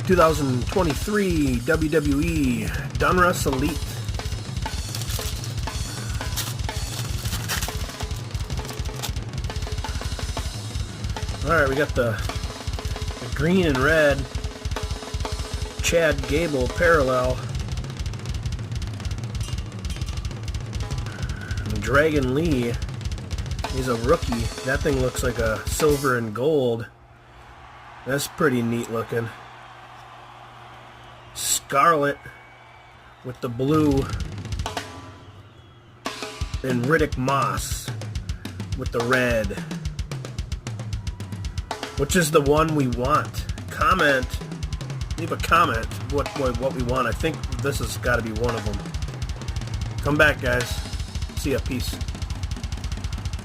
2023 WWE Donruss Elite. Alright, we got the green and red Chad Gable parallel. And Dragon Lee, he's a rookie. That thing looks like a silver and gold. That's pretty neat looking. Scarlet with the blue. And Riddick Moss with the red. Which is the one we want? Comment. Leave a comment what we want. I think this has got to be one of them. Come back, guys. See ya. Peace.